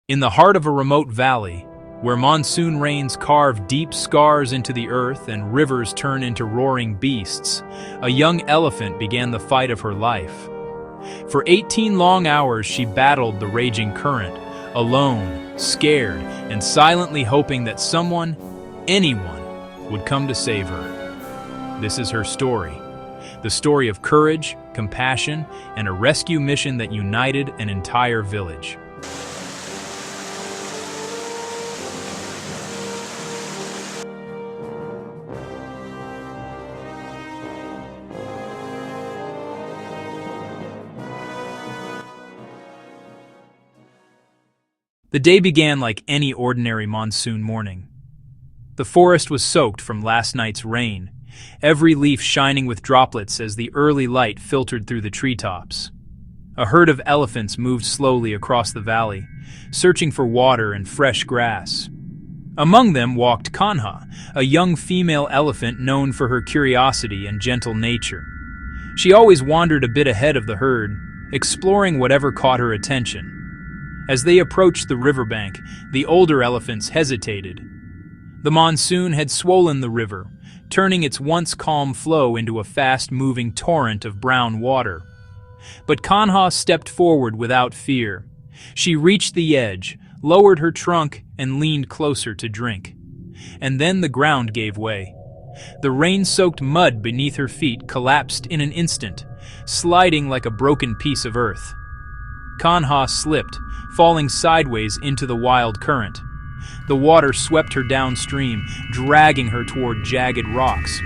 In the heart of a remote valley, where monsoon rains carve deep scars into the earth and rivers turn into roaring beasts, a young elephant began the fight of her life. For 18 long hours she battled the raging current, alone, scared, and silently hoping that someone, anyone, would come to save her. This is her story. The story of courage, compassion, and a rescue mission that united an entire village. The day began like any ordinary monsoon morning. The forest was soaked from last night's rain, every leaf shining with droplets as the early light filtered through the treetops. A herd of elephants moved slowly across the valley, searching for water and fresh grass. Among them walked Kanha, a young female elephant known for her curiosity and gentle nature. She always wandered a bit ahead of the herd, exploring whatever caught her attention. As they approached the riverbank, the older elephants hesitated. The monsoon had swollen the river, turning its once calm flow into a fast-moving torrent of brown water. But Kanha stepped forward without fear. She reached the edge, lowered her trunk, and leaned closer to drink. And then the ground gave way. The rain-soaked mud beneath her feet collapsed in an instant, sliding like a broken piece of earth. Kanha slipped, falling sideways into the wild current. The water swept her downstream, dragging her toward jagged rocks.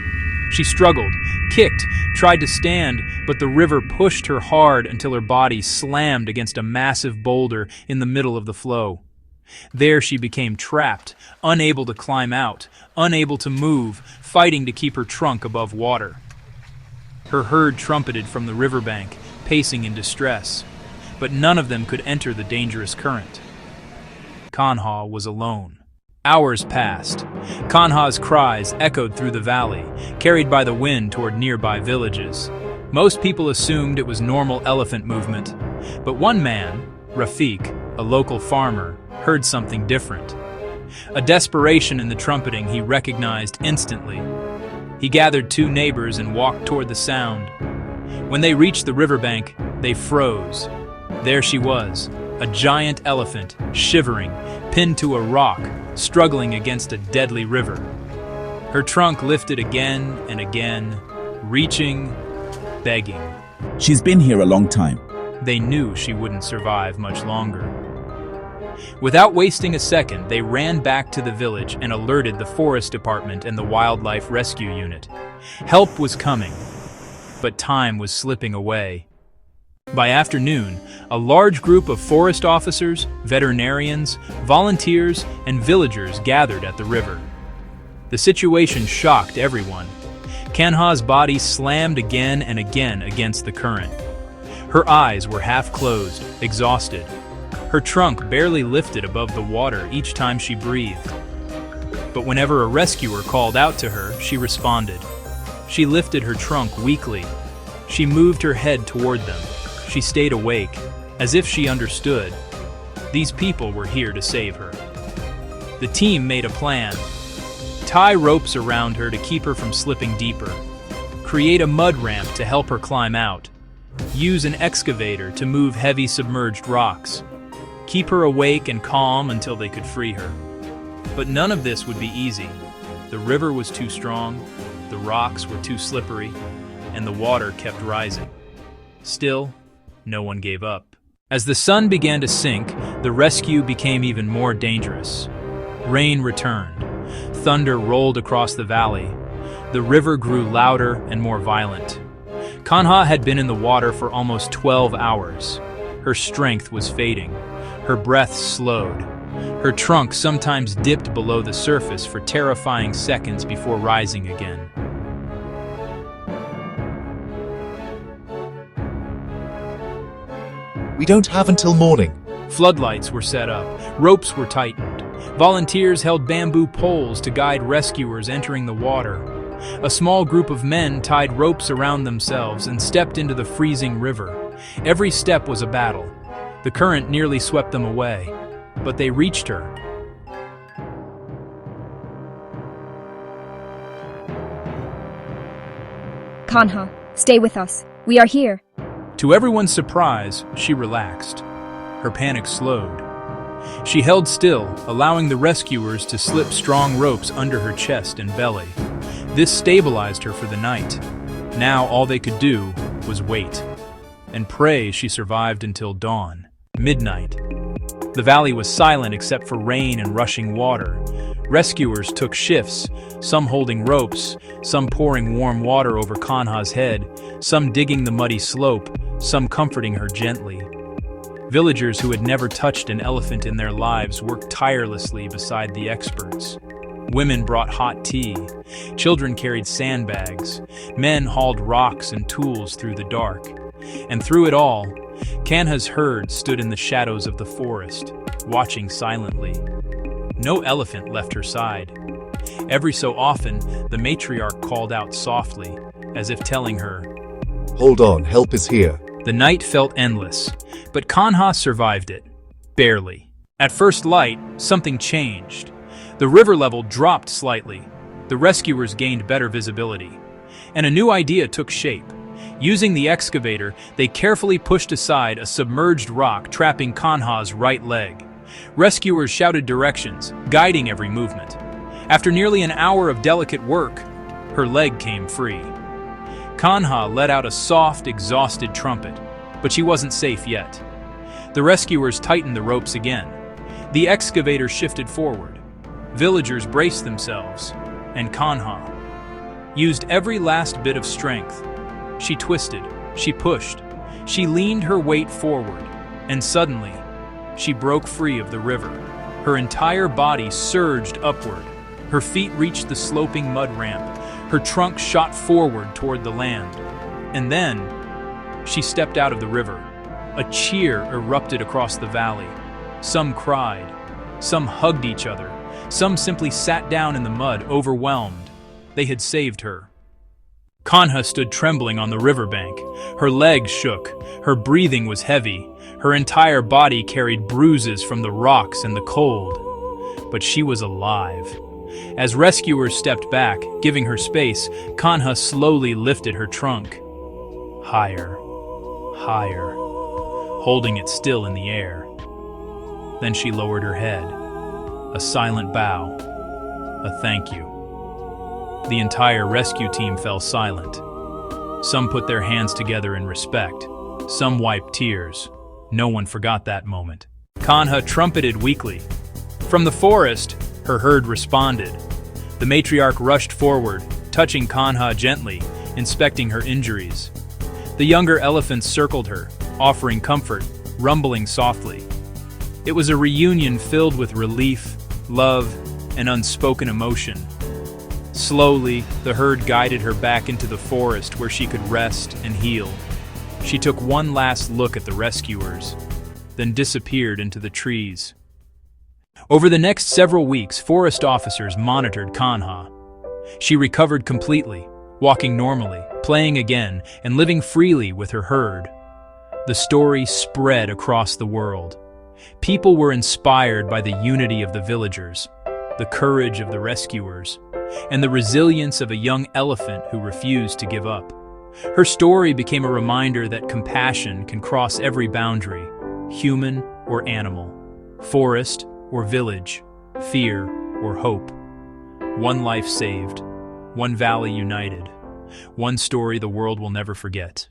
She struggled, kicked, tried to stand, but the river pushed her hard until her body slammed against a massive boulder in the middle of the flow. There she became trapped, unable to climb out, unable to move, fighting to keep her trunk above water. Her herd trumpeted from the riverbank, pacing in distress, but none of them could enter the dangerous current. Kanha was alone. Hours passed. Kanha's cries echoed through the valley, carried by the wind toward nearby villages. Most people assumed it was normal elephant movement, but one man, Rafiq, a local farmer, heard something different. A desperation in the trumpeting he recognized instantly. He gathered two neighbors and walked toward the sound. When they reached the riverbank, they froze. There she was, a giant elephant, shivering, pinned to a rock, struggling against a deadly river. Her trunk lifted again and again, reaching, begging. She's been here a long time. They knew she wouldn't survive much longer. Without wasting a second, they ran back to the village and alerted the forest department and the wildlife rescue unit. Help was coming, but time was slipping away. By afternoon, a large group of forest officers, veterinarians, volunteers, and villagers gathered at the river. The situation shocked everyone. Kanha's body slammed again and again against the current. Her eyes were half closed, exhausted. Her trunk barely lifted above the water each time she breathed. But whenever a rescuer called out to her, she responded. She lifted her trunk weakly. She moved her head toward them. She stayed awake, as if she understood. These people were here to save her. The team made a plan. Tie ropes around her to keep her from slipping deeper. Create a mud ramp to help her climb out. Use an excavator to move heavy submerged rocks. Keep her awake and calm until they could free her. But none of this would be easy. The river was too strong, the rocks were too slippery, and the water kept rising. Still, no one gave up. As the sun began to sink, the rescue became even more dangerous. Rain returned. Thunder rolled across the valley. The river grew louder and more violent. Kanha had been in the water for almost 12 hours. Her strength was fading. Her breath slowed. Her trunk sometimes dipped below the surface for terrifying seconds before rising again. We don't have until morning. Floodlights were set up, ropes were tightened. Volunteers held bamboo poles to guide rescuers entering the water. A small group of men tied ropes around themselves and stepped into the freezing river. Every step was a battle. The current nearly swept them away. but they reached her. Kanha, stay with us. We are here. To everyone's surprise, she relaxed. Her panic slowed. She held still, allowing the rescuers to slip strong ropes under her chest and belly. This stabilized her for the night. Now all they could do was wait and pray she survived until dawn. Midnight. The valley was silent except for rain and rushing water. Rescuers took shifts, some holding ropes, some pouring warm water over Kanha's head, some digging the muddy slope, some comforting her gently. Villagers who had never touched an elephant in their lives worked tirelessly beside the experts. Women brought hot tea. Children carried sandbags. Men hauled rocks and tools through the dark. And through it all, Kanha's herd stood in the shadows of the forest, watching silently. No elephant left her side. Every so often, the matriarch called out softly, as if telling her, Hold on, help is here. The night felt endless, but Kanha survived it. Barely. At first light, something changed. The river level dropped slightly. The rescuers gained better visibility. And a new idea took shape. Using the excavator, they carefully pushed aside a submerged rock trapping Kanha's right leg. Rescuers shouted directions, guiding every movement. After nearly an hour of delicate work, her leg came free. Kanha let out a soft, exhausted trumpet, but she wasn't safe yet. The rescuers tightened the ropes again. The excavator shifted forward. Villagers braced themselves, and Kanha used every last bit of strength. She twisted, she pushed, she leaned her weight forward, and suddenly, she broke free of the river. Her entire body surged upward. Her feet reached the sloping mud ramp. Her trunk shot forward toward the land. And then, she stepped out of the river. A cheer erupted across the valley. Some cried. Some hugged each other. Some simply sat down in the mud, overwhelmed. They had saved her. Kanha stood trembling on the riverbank. Her legs shook. Her breathing was heavy. Her entire body carried bruises from the rocks and the cold. But she was alive. As rescuers stepped back, giving her space, Kanha slowly lifted her trunk. Higher, higher, holding it still in the air. Then she lowered her head. A silent bow. A thank you. The entire rescue team fell silent. Some put their hands together in respect. Some wiped tears. No one forgot that moment. Kanha trumpeted weakly. From the forest, her herd responded. The matriarch rushed forward, touching Kanha gently, inspecting her injuries. The younger elephants circled her, offering comfort, rumbling softly. It was a reunion filled with relief, love, and unspoken emotion. Slowly, the herd guided her back into the forest where she could rest and heal. She took one last look at the rescuers, then disappeared into the trees. Over the next several weeks, forest officers monitored Kanha. She recovered completely, walking normally, playing again, and living freely with her herd. The story spread across the world. People were inspired by the unity of the villagers, the courage of the rescuers, and the resilience of a young elephant who refused to give up. Her story became a reminder that compassion can cross every boundary, human or animal, forest or village, fear or hope. One life saved, one valley united, one story the world will never forget.